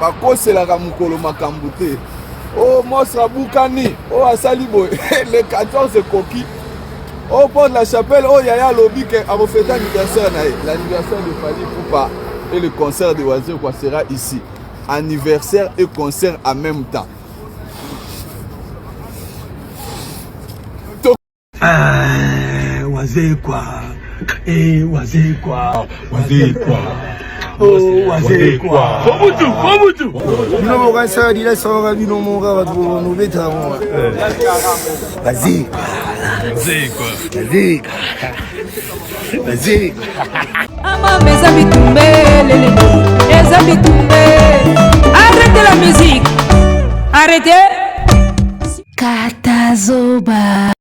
bakoselaka mokolo makambo te. Oh Mosra Boukani, oh Asalibo, le 14 Koki, oh Port la Chapelle, oh Yaya Lobike, à vos fêtes d'anniversaire, l'anniversaire de Fali Poupa et le concert de Wazir quoi sera ici. Anniversaire et concert en même temps. Wazir quoi, et Wazir quoi, Wazir quoi. Oh, wazee quoi. Komutu. Bino mokasa dila sawa bino moka watu no beta mo. Wazee quoi. Ama meza bitumbe lele. Eza bitumbe. Arrêtez la musique. Arrêtez. Katazoba.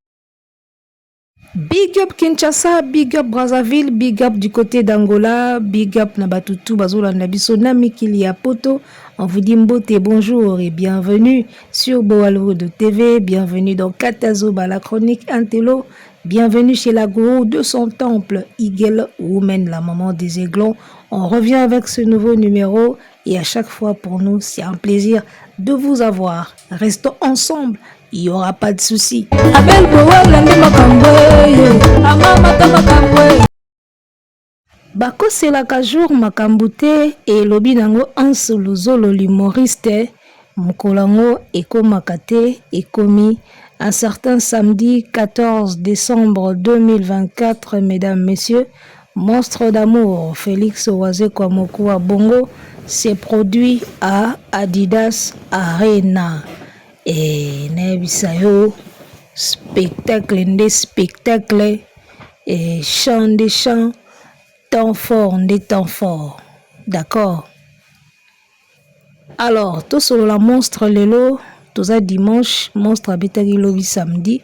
Big up Kinshasa, big up Brazzaville, big up du côté d'Angola, big up Nabatutu, Bazola Nabiso, Namikili Poto. On vous dit mbote bonjour et bienvenue sur Boalro de TV, bienvenue dans Katazoba, la chronique Intello, bienvenue chez la gourou de son temple, Eagle Woman, la maman des aiglons. On revient avec ce nouveau numéro et à chaque fois pour nous, c'est un plaisir de vous avoir. Restons ensemble. Il n'y aura pas de souci. Bako c'est la jour makambute et lobi nango ansoluzolo l'humoriste Mukolango eko makate ekomi un certain samedi 14 décembre 2024, mesdames, messieurs, Monstre d'amour Félix Oazé Kwamoku à Bongo s'est produit à Adidas Arena. Et Nebisayo, spectacle des spectacles, et chant des chants, temps fort des temps forts. D'accord? Alors, tout sur la monstre lelo, tout ça dimanche, monstre habitagi lobi samedi,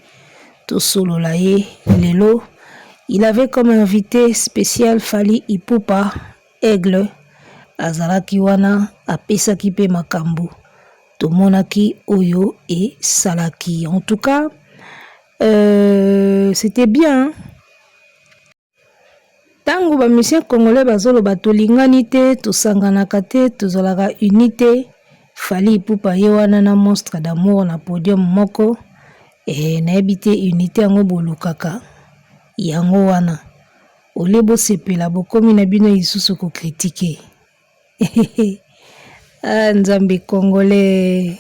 tout solo la lelo. Il avait comme invité spécial Fali Ipupa, Aigle, Azaraki wana, Apesaki pe Makambu. Monaki Oyo et Salaki. En tout cas, c'était bien. Tango ba musicien congolais bazolo batolingani te, tosanganaka te, tozolaka unité. Fali Ipupa ye wana na monstre d'amour na podium moko et na ebité unité yango bolukaka. Yango wana. Olebo sepela bokomi na bino isusu ko critiquer. Nzambe congolais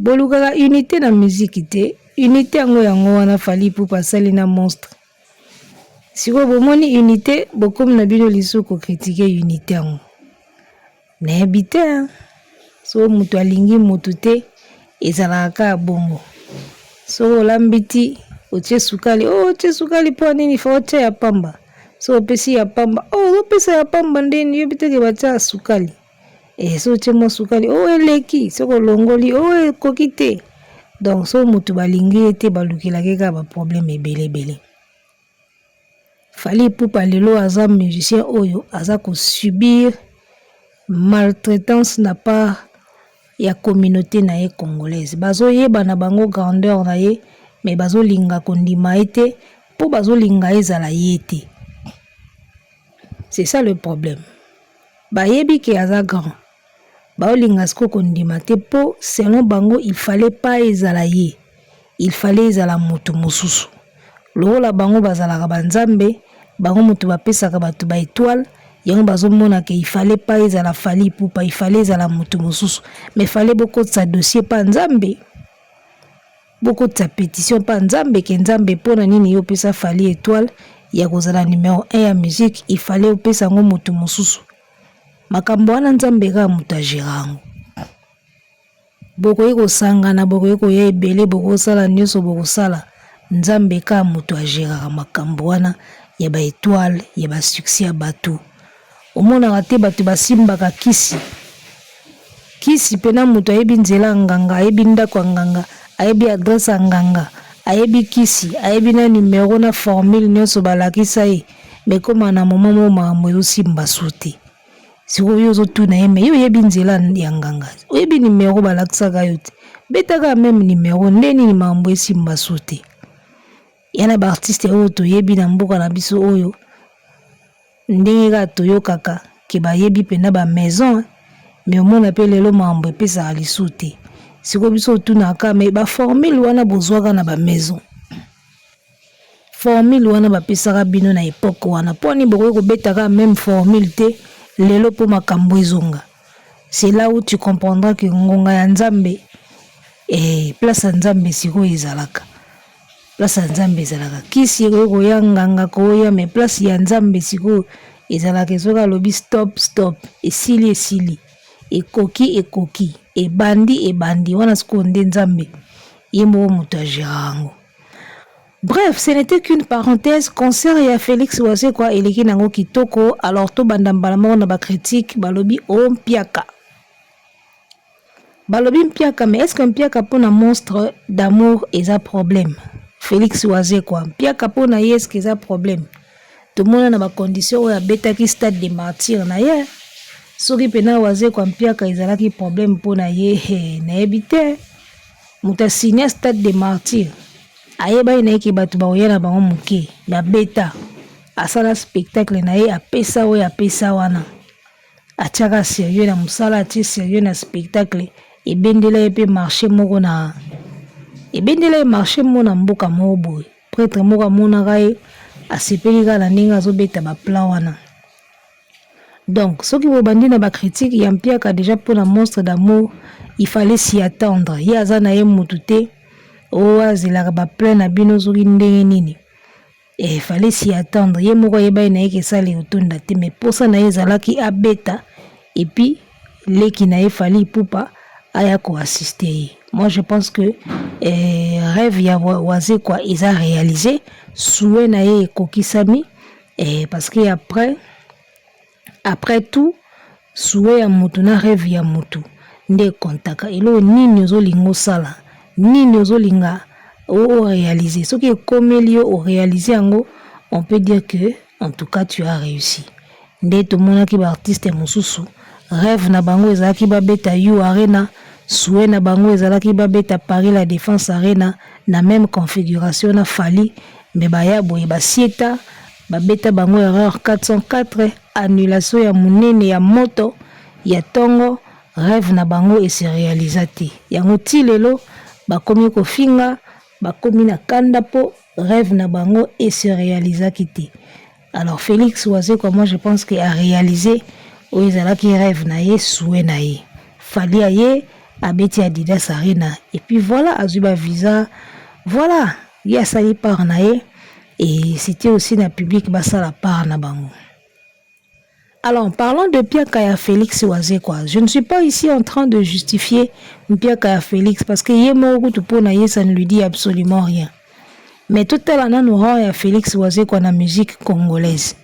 bolukaka unité na musique te unité yango wana Fali Ipupa sali na monstre siko bomoni unité bokomi na bino lisuko critiquer unité yango na habité so mutu alingi mutu te ezalaka bongo so olambiti otie sukali otie sukali po nini fa otie ya pamba so opesi ya pamba opesa ya pamba ndeni yobiteke batia sukali so temo sukali eleki soko longoli kokite donc so mutu balingi ete balukilaki ka ba problème ebele. Fali Ipupa lelo aza musicien oyo aza ko subir maltraitance na part ya communauté na ye congolaise. Bazo yeba na bango grandeur na ye mais bazo linga kondima ete po bazo linga ezala yete. C'est ça le problème. Bayebi ke aza grand. Baolinga sko kondima te po selon bango il fallait pas ezalaye. Il fallait ezala mutu mosusu. Lola bango bazalaka banzambe, bango mutu bapesaka batu ba étoile, yango bazomona ke il fallait pas ezala Fali Ipupa, il fallait ezala mutu mosusu. Mais fallait beaucoup de sa dossier pa nzambe. Beaucoup de sa pétition pa nzambe ke nzambe pona nini yo pesa Fali étoile, ya kozala numéro 1 ya musique, il fallait opesa ngo mutu mosusu. Makambo wana nzambe ka mutu agirango. Bokoye kosangana, bokoye koya ebele, bokosala nyonso bokosala. Nzambe ka mutu agiraka makambo wana ya ba étoile, ya ba succès ya bato. Omona te bato basimbaka kisi. Kisi pena mutu ayebi nzela nganga, ayebi ndako nganga, ayebi adresse nganga, ayebi kisi, ayebi na numéro na formule nyonso balakisa ye. Mais koma na moment makambo yosimba sute. Siko yozo tuna yeme yo yebi nzela ya nganga oyebi numéro balakisaka yo te betaka même numéro ndeni ni mambo esimba sute yana ba artiste oyo toyebi na mboka na biso oyo ndenge ka toyokaka ke bayebi pena ba maison mais au moins appelle le membre et ça ali sauter si comme ça tout na ka mais ba formule wana bozwaka na ba maison formule wana ba pesaka bino na époque wana poni boko ko betaka même formule te lelo po makambo ezonga. C'est là où tu comprendras que ngonga ya nzambe place nzambe siko ezalaka. Place nzambe ezalaka. Kisi ko yanganga ko ya mais place ya nzambe siko ezalaka soka lobi stop esili ekoki ebandi wana siko nde nzambe yembo muto agerango. Bref, ce n'était qu'une parenthèse. Concert ya Félix Wase quoi eleki nango kitoko. Alors to bandambala mo na ba critique balobi o mpiaka. Balobi mpiaka, mais est-ce qu'un mpiaka pour un monstre d'amour est un problème? Félix Wase quoi. Mpiaka pour na est-ce qu'il y a un problème? Tout le monde a ba condition ya beta qui stade de martyr na ye. Soki pena Wase quoi mpiaka ezalaki problème pour na ye na ebite. Muta signer stade de martyr. Ayeba inaiki batu ba oyana bango muke na beta asala spectacle na ye apesa o ya pesa wana achaka sérieux na musala ati sérieux na spectacle ebendela epe marché moko na ebendela marché mona mboka mobo prêtre moko mona gae asepeli kala ndinga azobeta ba plan wana. Donc ceux qui vont bandi na ba critique ya mpiaka déjà pour un monstre d'amour il fallait s'y attendre ya azana ye mutute oazilaka ba plein na bino zoki ndenge nini et fallait s'y attendre ye moko yeba na yeke sali otonda te mais pour ça na ezalaki abeta et puis leki na fallait poupa aya ko assister. Moi je pense que rêve ya Wase quoi ils a réalisé souhait na ye kokisami et parce que après tout souhait ya mutu na rêve ya mutu nde kontaka elo nini ozolingo sala nini ozolinga o réaliser ce qui est comme lieu au réaliser ango on peut dire que en tout cas tu as réussi. Nde to mona ki ba artiste mususu rêve na bango ezalaki ba beta you arena souhait na bango ezalaki ba beta Paris la Défense arena na même configuration na fali mais ba ya boye ba sieta ba beta bango erreur 404 annulation ya munene ya moto ya tongo rêve na bango et se réalisati yango tilelo bakomi kofinga bakomi na kanda po rêve na bango et se réalisa kiti. Alors Félix Wase quoi moi je pense qu'il a réalisé o ezala ki rêve na ye souhait na ye fali a ye abeti Adidas Arena et puis voilà azuba visa voilà il a sali par na ye et c'était aussi na public basala par na bango. Alors, parlons de Pierre Kaya Félix Wase quoi. Je ne suis pas ici en train de justifier Pierre Kaya Félix parce que ça ne lui dit absolument rien. Mais tout à l'heure, nous avons Félix Wase quoi, la musique congolaise.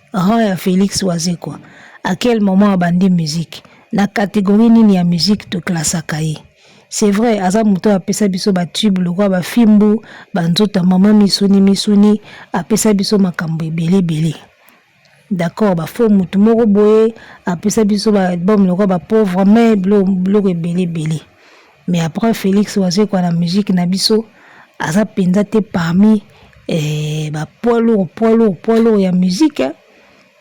Félix Wase quoi. À quel moment abandonner musique? La catégorie ni la musique de classe akaye. C'est vrai, aza muto apesa biso ba tube le roi ba fimbu, ba nzota mama misuni apesa biso makambo ebele. D'accord, ba fo mutu moko boye apesa biso ba album le ba pauvre mais bloko ebele. Mais après Félix Wase quoi la musique na biso aza penza te parmi ba poids lourd ya musique hein?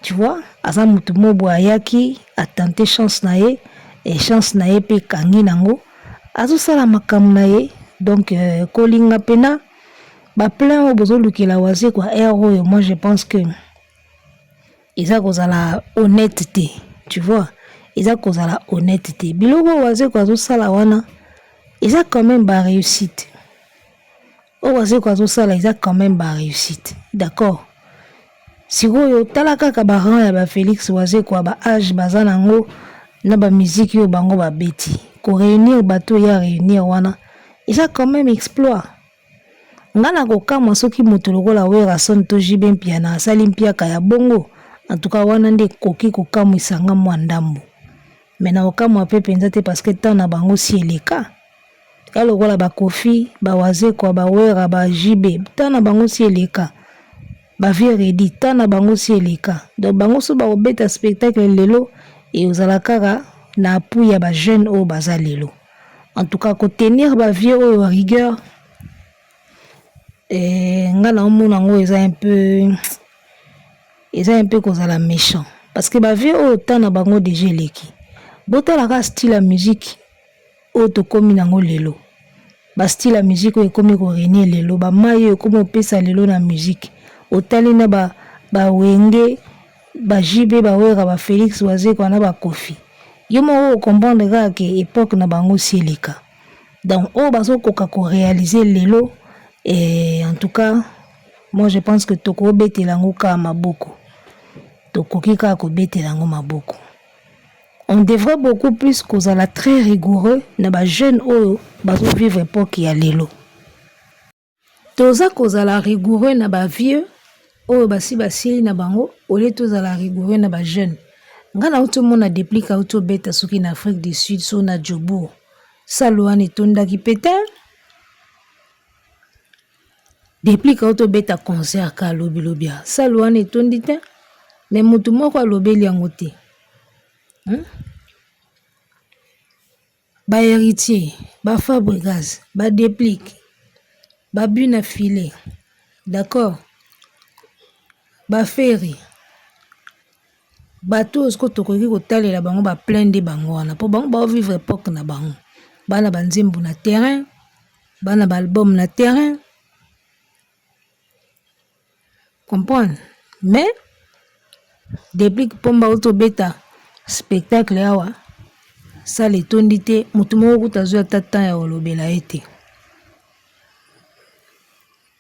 Tu vois, aza mutu moko boye ayaki a tenté chance na ye et chance na ye pe kangi nango azo sala makambo na ye donc kolinga pena ba plein obozo lukela Wase quoi héros moi je pense que ils a cause la honnêteté, tu vois. Ils a cause la honnêteté. Biloko Wase quoi zo sala wana, ils a quand même ba réussite. O Wase quoi zo sala, ils a quand même ba réussite. D'accord. Si yo talaka ka ba ran ya ba Félix Wase quoi ba âge bazana ngo na ba musique yo bango ba beti. Ko réunir bateau ya réunir wana, ils a quand même exploit. Ngana ko kama soki moto lokola wera son to jibe mpiana asali mpiaka ya bongo. En tout cas, wana nde koki kokamu isanga mwandambo. Mena okamu ape penza te parce que tant na bango si eleka. Ya lokola ba Kofi, ba Wase kwa ba wera ba jibe, tant na bango si eleka. Ba Viredi, tant na bango si eleka. Donc bango so ba obeta spectacle lelo et ozala kaka na apu ya ba jeune o baza lelo. En tout cas, ko tenir ba vieux o rigueur. Ngana omona ngo eza un peu cause à la méchant parce que ba vie autant na bango déjà leki botalaka style ya musique oyo tokomi nango lelo style ya musique oyo ekomi korenie lelo bamai oyo ekomi opesa lelo na musique otali na bawenge bajibe bawera bafélix wazekwa na bakofi yo moko okomprendre kaka ke époque na bango sieleka donc oyo bazokoka koréaliser lelo en tout cas moi je pense que tokobetela yango kaka maboko tokoki kaka kobetela yango maboko. On devrait beaucoup plus kozala très rigoureux na ba jeune oyo bazo vivre époque ya lelo. Toza kozala rigoureux na ba vieux oyo basi basili na bango ole tozala rigoureux na ba jeune. Ngana uto mona déplique auto beta soki na Afrique du Sud so na Djobour. Salouane tondaki peta. Déplique auto beta concert ka lobi lobia. Salouane tondita mais mutu moko alobeli yango te. Ba héritier, ba Fabregas, ba déplique, ba buna filet, d'accord? Ba ferry, ba tous ko tokoki kotalela bango ba plein de bango wana po bango ba vivre époque na bango. Bana banzembo na terrain, bana ba album na terrain. Comprendre? Mais déplique pomba auto beta spectacle awa ça les tondité mutu moko kutazwa tata ya olobela ete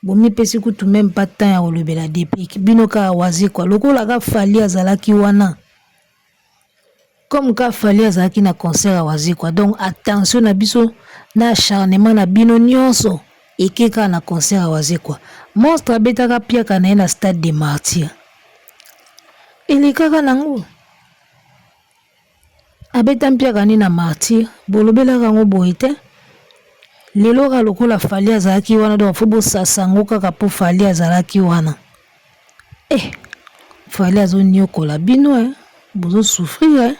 bomi pesi kutu même pas temps ya olobela déplique bino ka wazi kwa lokola ka fali azalaki wana comme ka fali azalaki na concert ya wazi kwa donc attention na biso na acharnement na bino nyonso ekeka na concert ya wazi kwa monstre abetaka piaka na stade des martyrs elekaka nango abeta mpiaka ni na martyr bolobela kango boite lelo ka lokola fali azalaki wana donc fo bosasango kaka po fali azalaki wana fali azoniokola bino bozo souffrir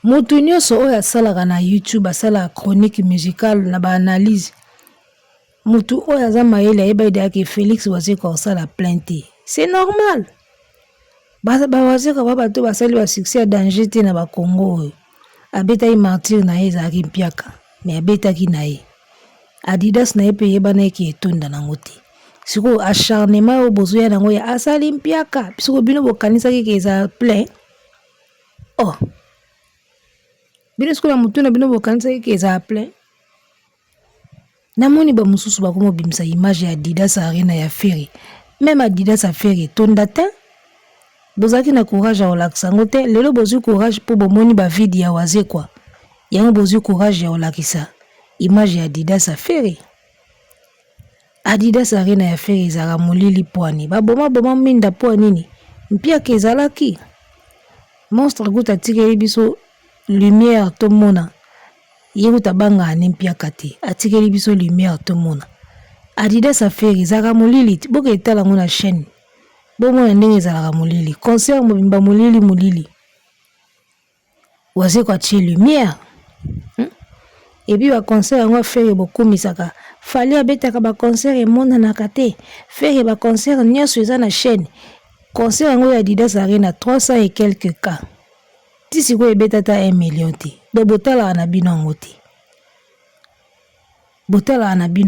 moto nyonso oyo asalaka na YouTube asala chronique musicale na baanalyse moto oyo aza mayele ayeba ideyaki Félix Wazekwa osala plainte c'est normal. Bawazeka bato basali ba succès ya danger te na ba Congo oyo abetaki martyr na ye ezalaki mpiaka mais abetaki na ye Adidas na ye pe yeba na eki etonda nango te siko acharnement oyo bozoya nango ya asali mpiaka siko bino bokanisaki ke eza plein bino siko na mutu na bino bokanisaki ke eza plein namoni ba mususu bakoma bimisa image ya Adidas arena ya Ferry même Adidas a Ferry etonda te bozaki na courage ya olakisa yango te lelo bozwi courage po bomoni ba vide ya Wazekwa yango bozwi courage ya olakisa image ya Adidas a Ferry Adidas arena ya Ferry ezaka molili poani baboma minda po nini mpiaka ezalaki monstre kuta tikeli biso lumière tomona yekuta banga ani mpiaka te atikeli biso lumière tomona Adidas a Ferry ezaka molili boka etala ngo na chaîne bomona ndenge ezalaka molili concert mobimba molili Wazekwa tie lumière et puis ba concert yango Ferry bokumisaka fali abetaka ba concert emonanaka te Ferry ba concert nyonso eza na chaîne concert yango ya Adidas arena 300 et quelques cas ti siko ebetata 1 million te donc botalaka na bino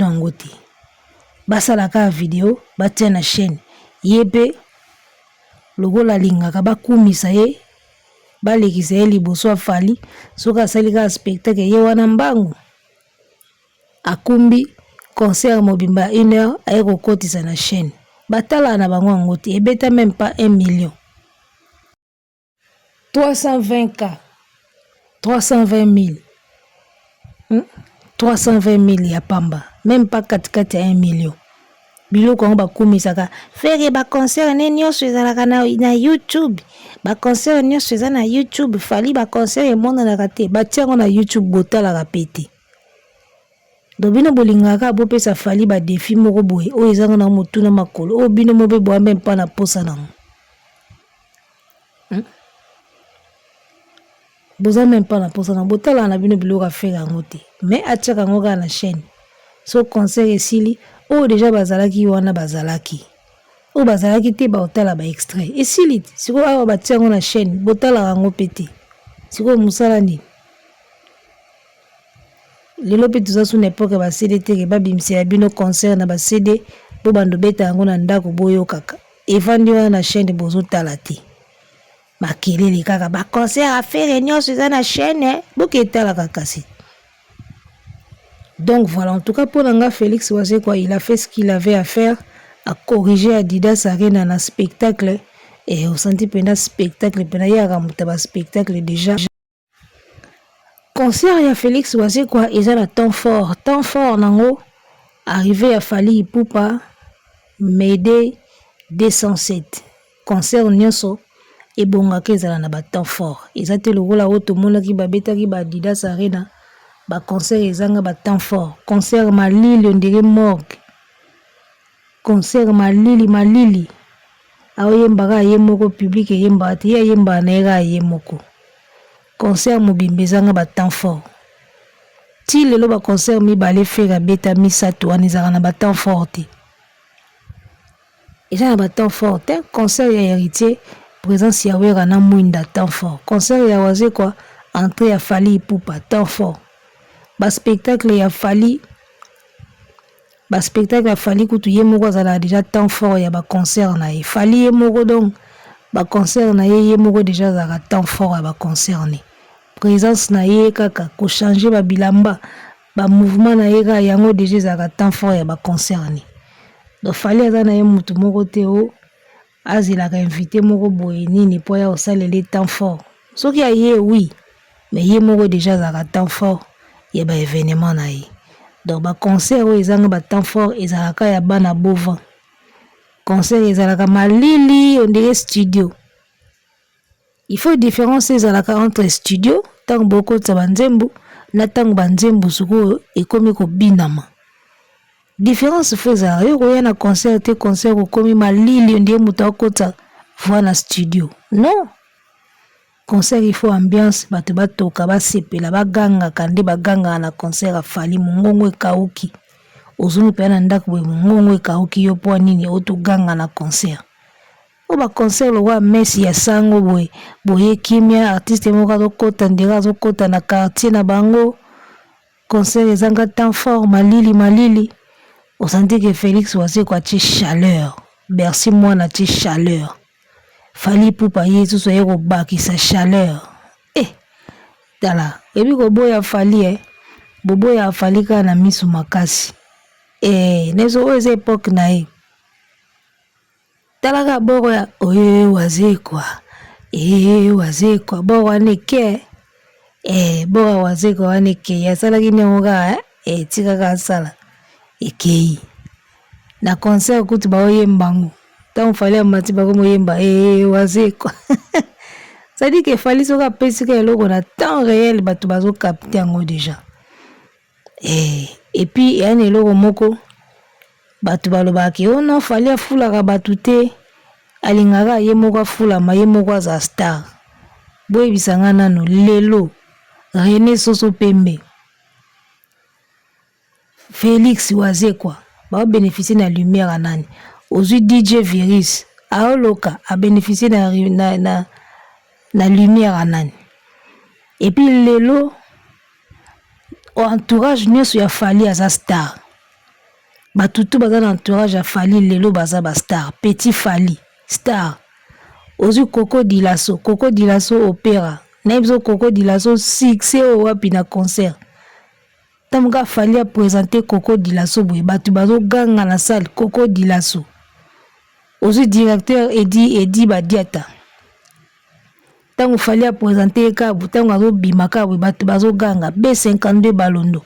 yango te basalaka video batia na chaîne yebe lokola lingaka bakumisa ye balekisa ye liboso afali soki asali kaka spectacle ye wana mbangu akumbi concert mobimba 1 heure aye kokotisa na chaîne batalaka na bango yango te ebeta même pas 1 million 320K 320 000 ya pamba même pas 4 ya 1 million biloko yango bakumisaka Ferry ba concert ne nyonso ezalaka na YouTube ba concert nyonso eza na YouTube fali ba concert emonanaka te batiango na YouTube botalaka pete dobino bolingaka bopesa fali ba défi moko boye oyo ezanga na motuna makolo oyo bino mobe boa même pas na posa nango boza même pas na posa nango botalaka na bino biloko afeka yango te mais atiaka yango kaka na chaîne so concert esili oyo déjà bazalaki wana bazalaki o bazalaki te baotala ba extrait esili sikoyo awa batia yango na chaîne botalaka yango mpe te sikoyo mosala nini lelo mpe toza su na epoke ba CD teke babimisela bino concert na ba CD po bando beta yango na ndako boyokaka evandi wana na chaîne bozotala te makelele kaka baconcert affaire nyonso eza na chaîne boke etalaka kasi. Donc voilà, en tout cas pour Nanga Félix Wazé quoi, il a fait ce qu'il avait à faire, à corriger Adidas Arena dans spectacle et au senti pendant spectacle pendant il y a spectacle déjà. Concert il y a Félix Wazé quoi, ils ont un temps fort nango arrivé à Fali Ipupa Médé 207 concert nyonso et bongaka ezala na ba temps fort. Ils ont le rôle à auto mona ki babeta ki ba Adidas Arena. Ba concert ezanga ba temps fort. Concert Malili on dirait morgue. Concert Malili. Aoyembaka yemoko public yemba te yemba na era yemoko. Concert Mobimbe ezanga ba temps fort. Ti lelo ba concert mi balé fera beta mi sato anizaka na ba temps fort te. Ezanga ba temps fort te. Concert ya héritier présence ya wera na mwinda temps fort. Concert ya Wazé quoi entrée ya Fali Ipupa temps fort. Ba spectacle ya Fali kutu ye moko azala déjà temps fort ya ba concert na ye Fali ye moko donc ba concert na ye moko déjà azala temps fort ya ba concert ne présence na ye kaka ko changer ba bilamba ba mouvement na ye ka yango déjà azala temps fort ya ba concert ne donc Fali aza na ye mutu moko te o azila ka invité moko boye nini po ya osalele temps fort soki ya ye oui mais ye moko déjà azala temps fort ya ba événement na ye. Donc ba concert o ezanga ba temps fort ezalaka ya bana bova. Concert ezalaka malili on dirait studio. Il faut différencier ezalaka entre studio tango boko tsa banzembu na tango banzembu suko ekomi ko binama. Différence faut ezalaka yo koya na concert te concert ko komi malili on dirait muta okota voix na studio. Non. Concert il faut ambiance bato batoka basepela baganga kande baganga na concert afali mungongo ekauki ozunu pe na ndako boye mungongo ekauki yo po nini otuganga na concert o ba concert lo wa Messi ya sango boye kimia artiste moko azokota ndira azokota na quartier na bango concert ezanga temps fort malili on sentait que Félix Wazé quoi ti chaleur merci moi na ti chaleur Fali Ipupa yesu so yeko baki sa chaleur tala ebi ko boya Fali boboya Fali ka na misu makasi nezo oze époque na ye tala ka boko ya Wazé quoi boko neke boko Wazé quoi neke ya sala kinyo ga tika ka sala ekei na concert kutu ba oyembango tant Fali amati bako moyemba Wazé quoi ça dit que Fali soka pesi ka eloko na temps réel bato bazo capter yango déjà et puis ya ne eloko moko bato balobaki oh non Fali afulaka bato te alingaka ye moko afulama ye moko aza star boyebisanga nano lelo René Soso Pembe Félix Wazé quoi ba bénéficier na lumière à nani Ozu DJ Virus aoloka a bénéficié na lumière à nani et puis lelo entourage nyonso ya Fali aza star batutu baza na entourage ya Fali lelo baza ba star Petit Fali star Ozu Coco Dilasso opéra na biso Coco Dilasso succès o wapi na concert tamuka Fali a présenté Coco Dilasso boye batu bazo ganga na salle Coco Dilasso Ozu directeur Edi Badiata tango Fali a présenté kabu tango azo bimaka boye batu bazo ganga B52 Balondo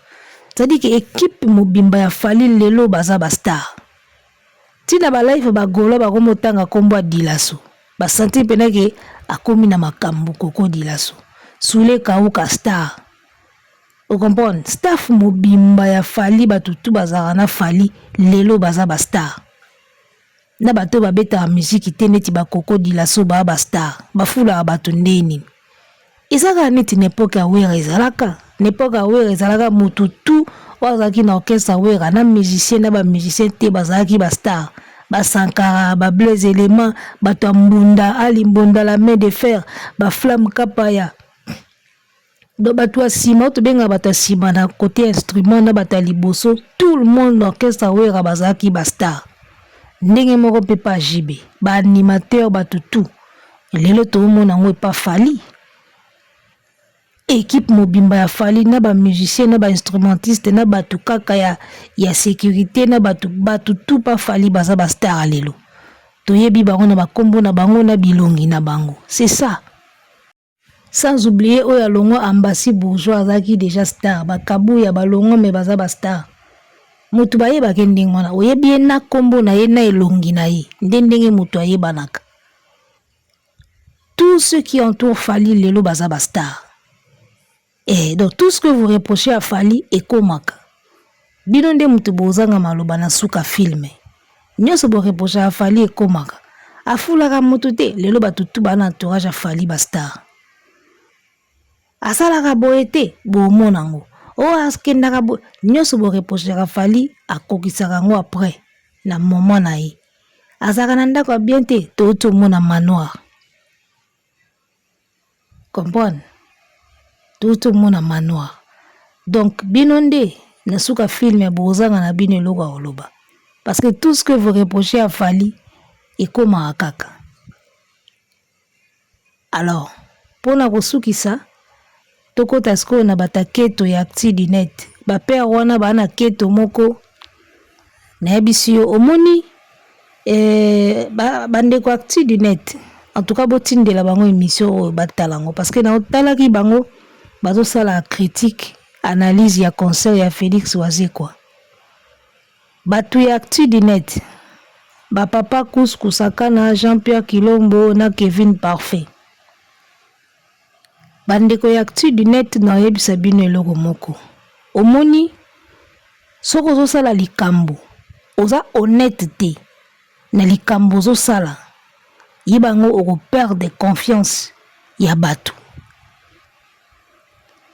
c'est-à-dire que équipe mobimba ya Fali lelo baza ba star tina ba live ba golo ba komotanga kombo Dilasso ba sentir pena ke akomi na makambo Coco Dilasso Soule Kauka star o comprendre staff mobimba ya Fali batutu bazaka na Fali lelo baza ba star na bato babeta musique te neti ba Coco Dilasso ba star bafula bato ndeni ezaka neti n'époque awera ezalaka mututu wazaki na orchestre awera na musicien na ba musicien te bazaki ba star ba Sankara, ba Blaise Élément, ba Tambunda, Ali Mbonda la main de fer, ba Flamme Kapaya. Donc bato sima to benga bato sima na côté instrument na bato liboso, tout le monde l'orchestre wera bazaki ba star. Ndenge moko pe pas jibe, ba animateur bato tout. Lelo to mona ngo pas fali. Équipe mobimba ya fali na ba musicien na ba instrumentiste na bato kaka ya sécurité na bato tout pas fali baza ba star lelo. To yebi bango na ba kombo na bango na bilongi na bango. C'est ça. Sans oublier oya longo ambassy bourgeois azaki déjà star, ba kabu ya balongo me baza ba star. Mutu baye ba kendingona, oyebi na kombo na ye na elongi na ye, ndenge mutu ayebanaka. Tous ceux qui entourent Fali lelo baza ba star. Et donc tout ce que vous reprochez à Fali est komaka. Bino nde mutu bozanga maloba na suka filme. Nyoso bo reprocher à Fali est komaka. Afulaka mutu te lelo batutu bana entourage à Fali ba star. Asalaka boete bo monango. O askendaka bo nyoso bo reprocher à Fali akokisaka ngo après na moment na ye. Azaka na ndako bien te to mona manoir. Comprendre? Tout le monde a manoir. Donc, binonde, na suka film bozanga na bino logo oloba. Parce que tout ce que vous reprochez à Fali est comme à kaka. Alors, pour na kosuki ça, toko tasko na bata keto ya acti du net. Ba père wana ba na keto moko na ebisio omoni bande ko acti du net. En tout cas, botinde la bango émission batalango parce que na otalaki bango bazo sala critique analyse ya concert ya Félix Wazekwa. Batu ya actu du net. Ba papa Kousaka na Jean-Pierre Kilombo na Kevin Parfait. Bandeko ya actu du net na yebisa bino eloko moko. Omoni soko zo sala likambo. Oza honnêteté na likambo zo sala. Yibango oko perdre confiance ya batu.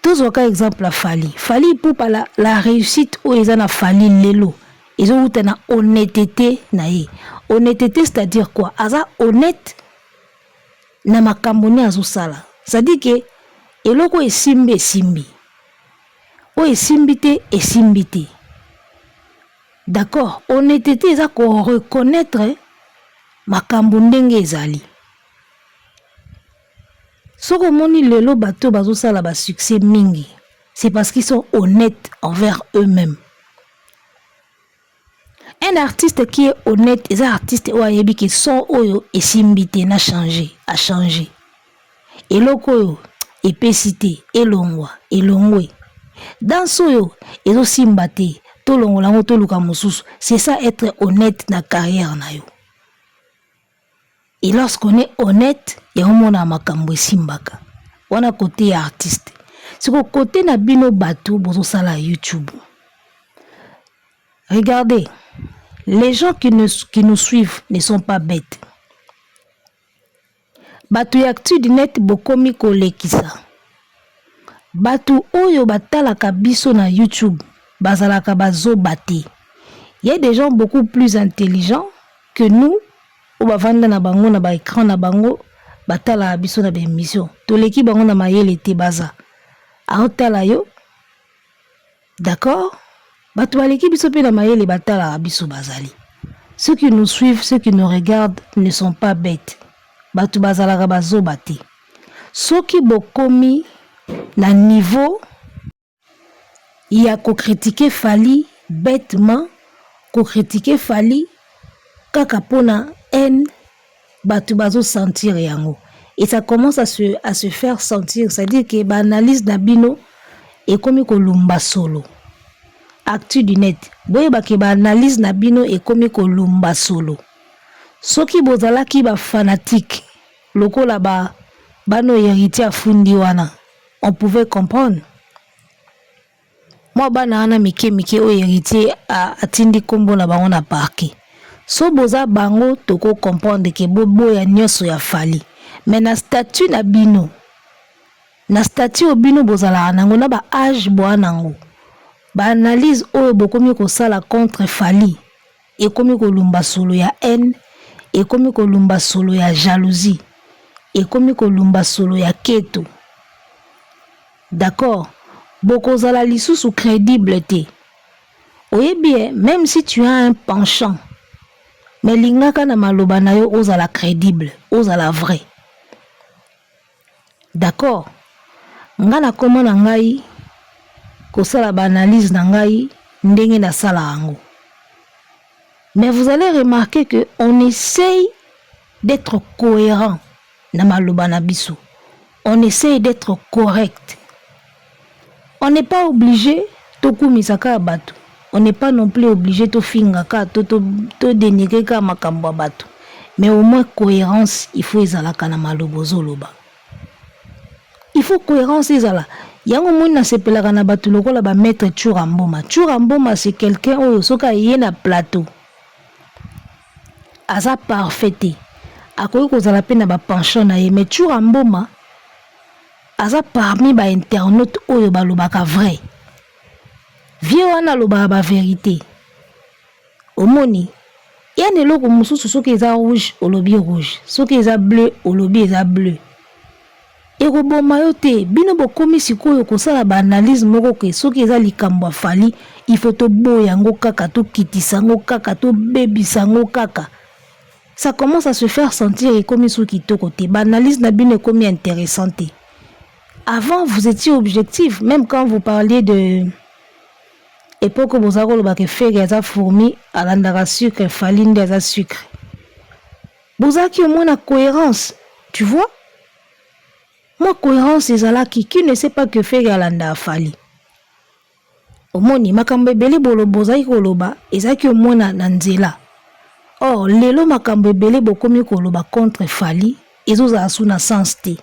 Tous au cas exemple à Fali. Fali pour pas la réussite où ils en a Fali lelo. Ils ont eu une honnêteté naïe. Honnêteté c'est-à-dire quoi? Aza honnête na makamboni azusala. C'est-à-dire que eloko esimbi esimbi. O esimbite esimbite. D'accord? Honnêteté eza ko reconnaître makambo ndenge ezali. Soko moni lelo bato bazo sala ba succès mingi, c'est parce qu'ils sont honnêtes envers eux-mêmes. Un artiste qui est honnête, les artistes oyebi qui sont oyo esimbite na changer, a changer. Et loko epesité, elongwa, elongwe. Dans soyo, ezo simbate, to longolango to luka mususu. C'est ça être honnête na carrière na yo. Et lorsqu'on est honnête, il y a un monde à makambo simbaka. On a côté artiste. C'est qu'au côté na bino bateau, bozo sala YouTube. Regardez, les gens qui nous suivent ne sont pas bêtes. Bateau y actu du net bokomi kolekisa. Bateau oyo batala kabiso na YouTube, bazalaka bazo bate. Il y a des gens beaucoup plus intelligents que nous. Ou bavanda na bango na ba écran na bango batala biso na émission to leki bango na mayele te baza aotala yo d'accord batu baleki biso pe na mayele batala biso bazali. Ceux qui nous suivent, ceux qui nous regardent ne sont pas bêtes. Batu bazala bazo bate. Ceux qui bokomi na niveau il y a ko critiquer Fali bêtement, ko critiquer Fali kaka pona haine, batu bazo sentir yango. Et ça commence à se faire sentir. C'est-à-dire que l'analyse d'Abino est comme kolumba solo. Actu du net. Boye ba ke analyse d'Abino est comme kolumba solo. Soki bozala ki ba fanatique. Loko la ba no héritier fundi wana. On pouvait comprendre. Moi bana ana mike o héritier a tindi kombo na bango na parquet. So boza bango toko comprendre que bobo ya nyoso ya Fali. Mais na statut na bino. Na statut obino bozala nango na ba âge bo nango. Ba analyse oyo bokomi ko sala contre Fali. ekomi kolumba solo ya haine, ekomi kolumba solo ya jalousie, ekomi kolumba solo ya keto. D'accord? Bokozala lisusu crédible te. Oui bien, même si tu as un penchant, mais lingaka na maloba na yo ozala crédible, ozala vrai. D'accord? Nga na koma na ngai kosala ba analyse na ngai ndenge na sala yango. Mais vous allez remarquer que on essaye d'être cohérent na maloba na biso. On essaye d'être correct. On n'est pas obligé to kumisaka bato. On n'est pas non plus obligé de fingaka, de dénigrer makambo bato. Mais au moins cohérence, il faut ezalaka na malobozo loba. Il faut cohérence ezala. Yango mona sepelaka na bato lokola ba maître Churamboma. Churamboma c'est quelqu'un oyo soka yé na plateau. Aza parfait. Akoki kozala pe na ba pension na ye, mais Churamboma aza parmi ba internautes oyo balobaka vrai. Vie wana loba ba vérité. Omoni, ya neloko mususu soki eza rouge, olobi rouge. Soki eza bleu, olobi eza bleu. Ekoboma yo te, bino bokomi sikoyo kosala ba analyse moko ke soki eza likambo afali, il faut to boya yango kaka, to kitisa yango kaka, to bebisa yango kaka. Ça commence à se faire sentir ekomi soki kitoko te. Ba analyse na bino ekomi intéressante. Avant, vous étiez objectif, même quand vous parliez de époque vous avez le faire des fourmis à l'andara sucre, faline des sucre. Vous avez au moins la cohérence, tu vois? Moi, cohérence, c'est là qui ne sait pas que faire à l'andara fali. Au moins, makambe bele bolo bozai koloba, ezaki au moins na nzela. Or, lelo makambe bele bokomi koloba contre fali, ezo za suna sens te.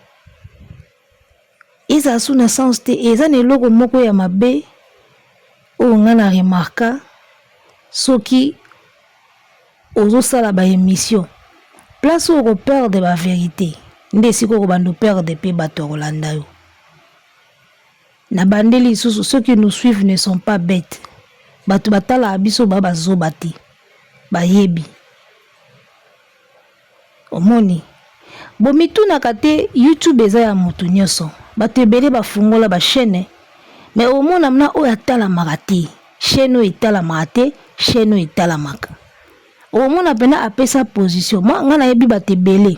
Eza suna sens te, eza ne logo moko ya mabe. On a remarqué soki ozo sala ba émission place au repère de la vérité nde siko bando perdre pe bato Rolanda yo na bandeli susu ceux qui nous suivent ne sont pas bêtes bato batala abiso baba zobati ba yebi omoni bomitu na kate YouTube eza ya mutu nyoso bato ebele bafungola ba chaîne. Mais au moins, on a atala marati. Chez nous, itala marati. Chez nous, itala maka. Au moins, on a appelé sa position. Moi, on a yebi bate belé.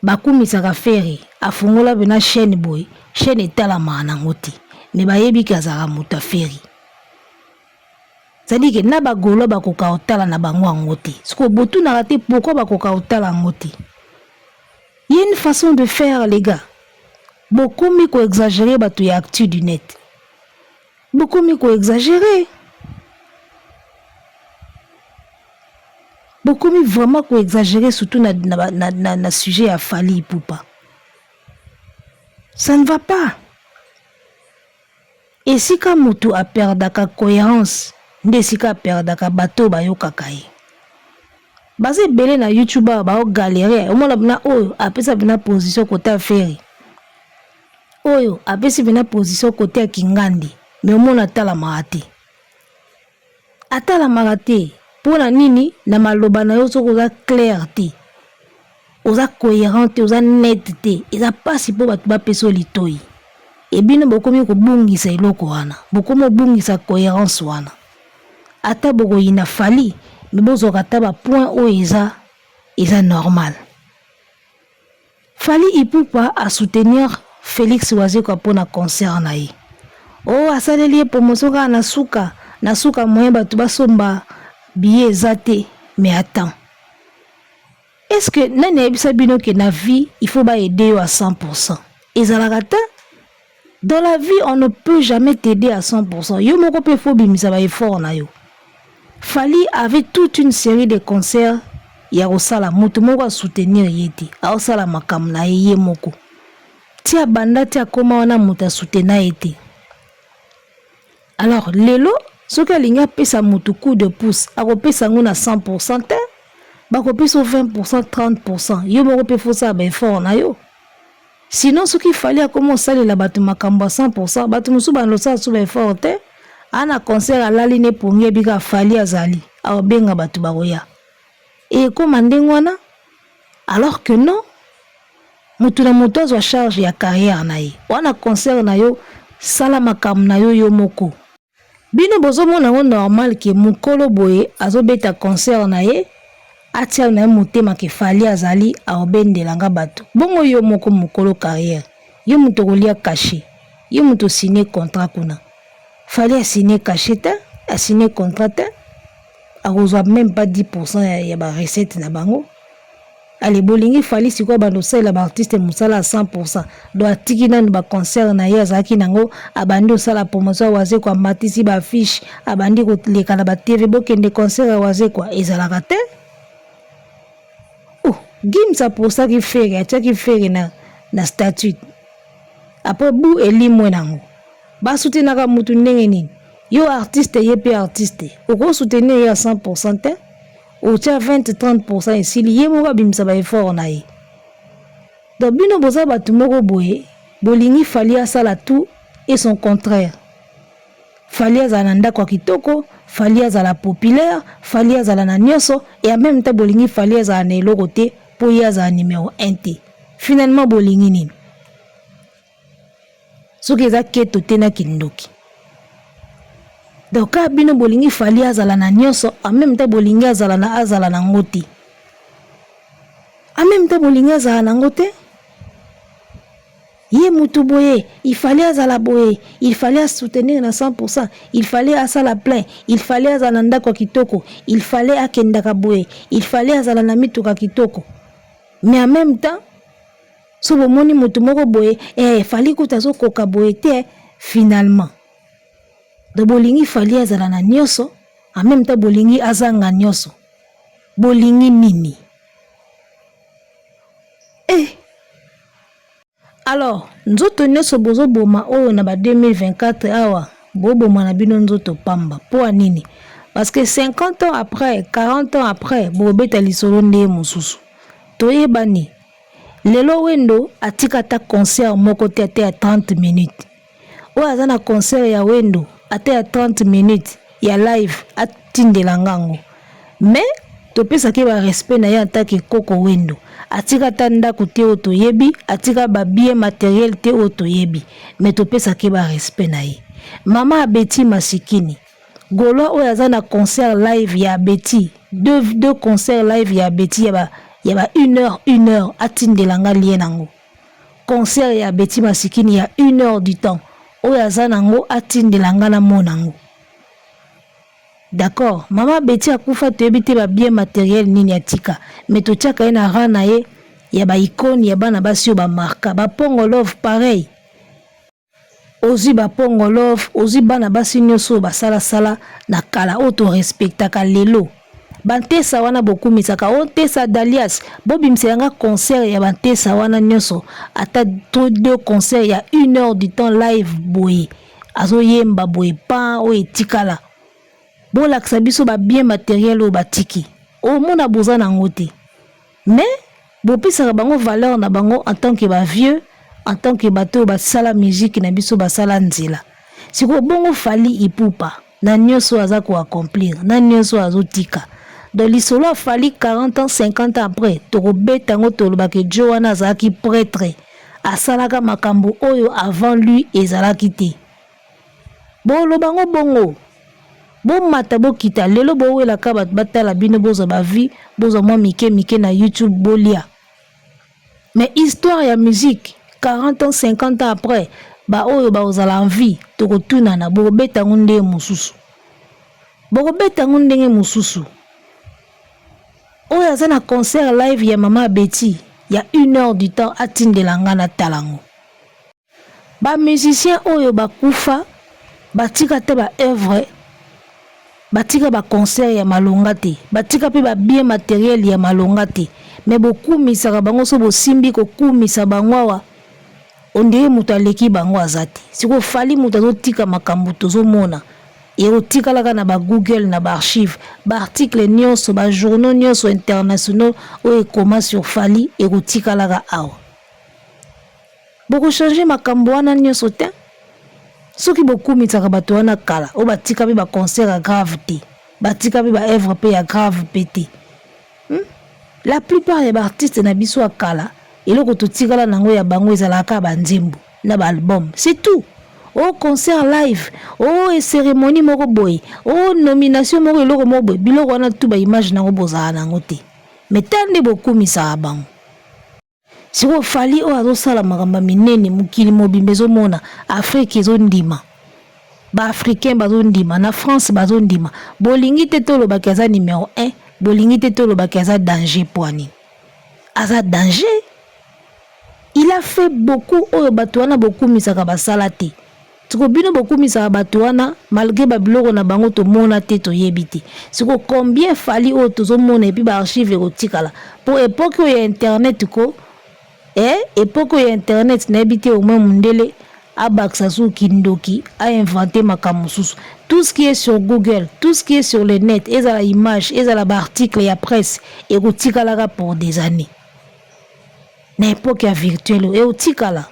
Bakumi saka feri. Afungola bena chaîne boy. Chaîne itala mana ngoti. Mais ba yebi kazara muta feri. C'est-à-dire que na ba golo ba koka otala na bango ngoti. Siko botu na raté pourquoi ba koka otala ngoti. Il y a une façon de faire les gars. Beaucoup mis qu'on exagérer batou ya actu du net. Beaucoup mis qu'on exagérer. Beaucoup mis vraiment qu'on exagérer surtout na sujet à Fali Poupa. Ça ne va pas. Et si ka mutu a perdu ka cohérence, nde si ka perdu ka bateau ba yo kakaye. Basé belé na YouTuber ba o galérer, au moins na oyo apesa bina position côté affaire. Oyo apesi bina position côté ya Kingandi, mais au moins atala marate. Atala marate, pona nini na maloba na yo soko za clarté. Oza cohérente, oza netteté, eza pasi po batu ba peso litoi. Et bino bokomi ko bungisa eloko wana, bokomo bungisa cohérence wana. Ata boko ina fali, mais bozo kata ba point o eza normal. Fali Ipupa à soutenir Félix Wazekwa pour na concert na ye. Oh asaleli promotion ka na suka moyen batu basomba billet zate, mais attends. Est-ce que nane ebisa bino que na vie il faut ba aider à 100%? Ezalakata dans la vie on ne peut jamais t'aider à 100%. Yo moko pe faut bimisa ba effort na yo. Fali avait toute une série de concerts ya osala mutu moko soutenir yeti. A osala makam na ye moko. Tia banda tia koma wana muta soutenir yeti. Alors lelo soka linga pesa mutu coup de pouce a kopesa ngona 100% te. Ba kopesa 20%, 30%. Yo moko pe faut ça ba effort na yo. Sinon ce qu'il fallait comment saler la batu makamba 100%, batu musu ba losa sous effort te. Ana concert alali ne pongi bika fali azali. aobenga bato bakoya ekoma ndenge wana alors que non mutu na mutu azwa charge ya carrière na ye wana concert na yo sala makambo na yo yo moko bino bozomona ngo normal ke mukolo boye azobeta concert na ye atia na motema ke fali azali aobendelanga bato bongo yo moko mukolo carrière yo mutu kolia caché yo mutu signé contrat kuna fali a signé caché te a signé contrat te akozwa même pas 10% ya ba recette na bango ale bolingi fali siko bando sala ba artiste musala 100% do atiki nanu ba concert na ye azaki nango abandi osala promotion waze kwa matisi ba fiche abandi ko leka na ba TV bokende concert waze kwa ezalaka te Gimsa pour ça qui fait qui fait na statut après bou elimwe nango ba soutenaka mutu ndenge nini yo artiste yepe artiste oko soutenir ya 100% te ou tia 20-30% ici lié mo bimsa ba effort na ye donc bino boza batu moko boye bolingi fali asala tout et son contraire fali azala ndako kitoko fali azala populaire fali azala na nyoso et en même temps bolingi fali azala na eloko te pour y azala numéro 1 te finalement bolingi nini soki eza keto te na kindoki donc bino bolingi fali azala na nyoso en même temps bolingi azala na ngoti en même temps bolingi azala na ngote Yé mutu boye, il fallait azala boye, il fallait soutenir na 100%, il fallait asala plein, il fallait azalanda kwa kitoko, il fallait akendaka boye, il fallait azalana mituka kitoko. Mais en même temps, so bomoni mutu moko boye, fallait kutazo koka boye te finalement. De bolingi fallait azalana nyoso, en même temps bolingi azanga nyoso. Bolingi nini? Alors, nzoto nyoso bozo boma oyo na ba 2024 awa, boma na bino nzoto pamba. Pour nini? Parce que 50 ans après, 40 ans après, bobeta lisolo nde mususu. Toyebani. Lelo wendo atika ta concert moko te à 30 minutes. Oyo azana concert ya wendo ate ya 30 minutes ya live atindela ngango. Mais topesa ke ba respect na ya atake koko wendo. Atika tanda kote oto yebi, atika ba bien matériel te oto yebi, mais topesa ke ba respect na ye. Mama Betty Masikini, Golo oyaza na concert live ya Betty, deux concerts live ya Betty yaba 1 heure atindelanga lié nango. Concert ya Betty Masikini ya 1 heure du temps, oyaza nango atindelanga na monango. D'accord, Mama Betty a kufa te ba bien matériel nini atika, mais to tiaka na rana ye ya ba icône ya bana basio ba marka, ba Pongo Love pareil. Ozi ba Pongo Love, ozi bana basi nyoso ba sala na kala auto respectaka lelo. Bantesa wana bokumisaka o tesa Dalias, bobimselanga concert ya bantesa wana nyoso, ata 2 concerts ya 1 heure du temps live boye. Azo yemba boye pa o etikala. Bola biso ba bien matériel o batiki. O mona boza na ngote. Mais bopisa bango valeur na bango en tant que ba vieux, en tant que bato ba sala musique na biso ba sala nzela. Siko bongo fali ipupa na nyoso aza ko accomplir, na nyoso azotika. Dans l'isolo fali 40 ans 50 ans après, to robeta ngo to lobake Joana azaki prêtre. Asalaka makambo oyo avant lui ezalaki te. Bolo bango bongo bon mata bo kita lelo bo wela ka batala bino bozo ba vie bozo mo mike na YouTube bolia. Mais histoire ya musique 40 ans 50 ans après ba oyo ba ozala envie to kotuna na bo beta ngunde mususu. Bo beta ngunde mususu. Oyo azana concert live ya Mama Betty ya 1 heure du temps atindelanga na talango. Ba musicien oyo ba kufa batika te ba œuvre batika ba concert ya malonga te, batika pe ba bien matériel ya malonga te, mais beaucoup misaka bango so bosimbi ko kumisa bangwa ondeye mutu aleki bango azati. Siko fali mutu azotika makambo tozomona. Et otikalaka na ba Google na ba archive, ba article nyonso, ba journaux nyonso internationaux o ekoma sur fali et otikalaka awa. Boko changer makambo wana nyonso te. Soki bokumisaka bato wana kala o batika pe ba concert grave te batika pe ba œuvre pe ya grave pété. La plupart des artistes na biso akala eloko totikala nango ya bango ezalaka banzembo na ba album, c'est tout. Oh concert live, oh et cérémonie moko boy, oh nomination moko eloko moko boy, biloko wana tout ba image nango bozala nango te. Mais tande bokumisa bango. Si vous fali o azosala makambo minene mukili mobimba ezomona Afrique ezondima. Ba africain bazondima na France bazondima. Bolingi te tolobaki aza numéro 1, bolingi te tolobaki aza danger poani. Aza danger. Il a fait beaucoup oyo bato wana bokumisaka basala te. Siko bino bokumisaka bato wana malgré babiloko na bango tomona te toyebi te. Siko combien fali oyo tozomona epi ba archive ekotikala. Pour époque oyo ya internet ko époque ya internet na ebité au moins mundele abaksa sou kindoki a inventé makamususu. Tout ce qui est sur Google, tout ce qui est sur le net, ezala image, ezala ba article ya presse ekotikala pour des années. Na époque ya virtuel ekotikala.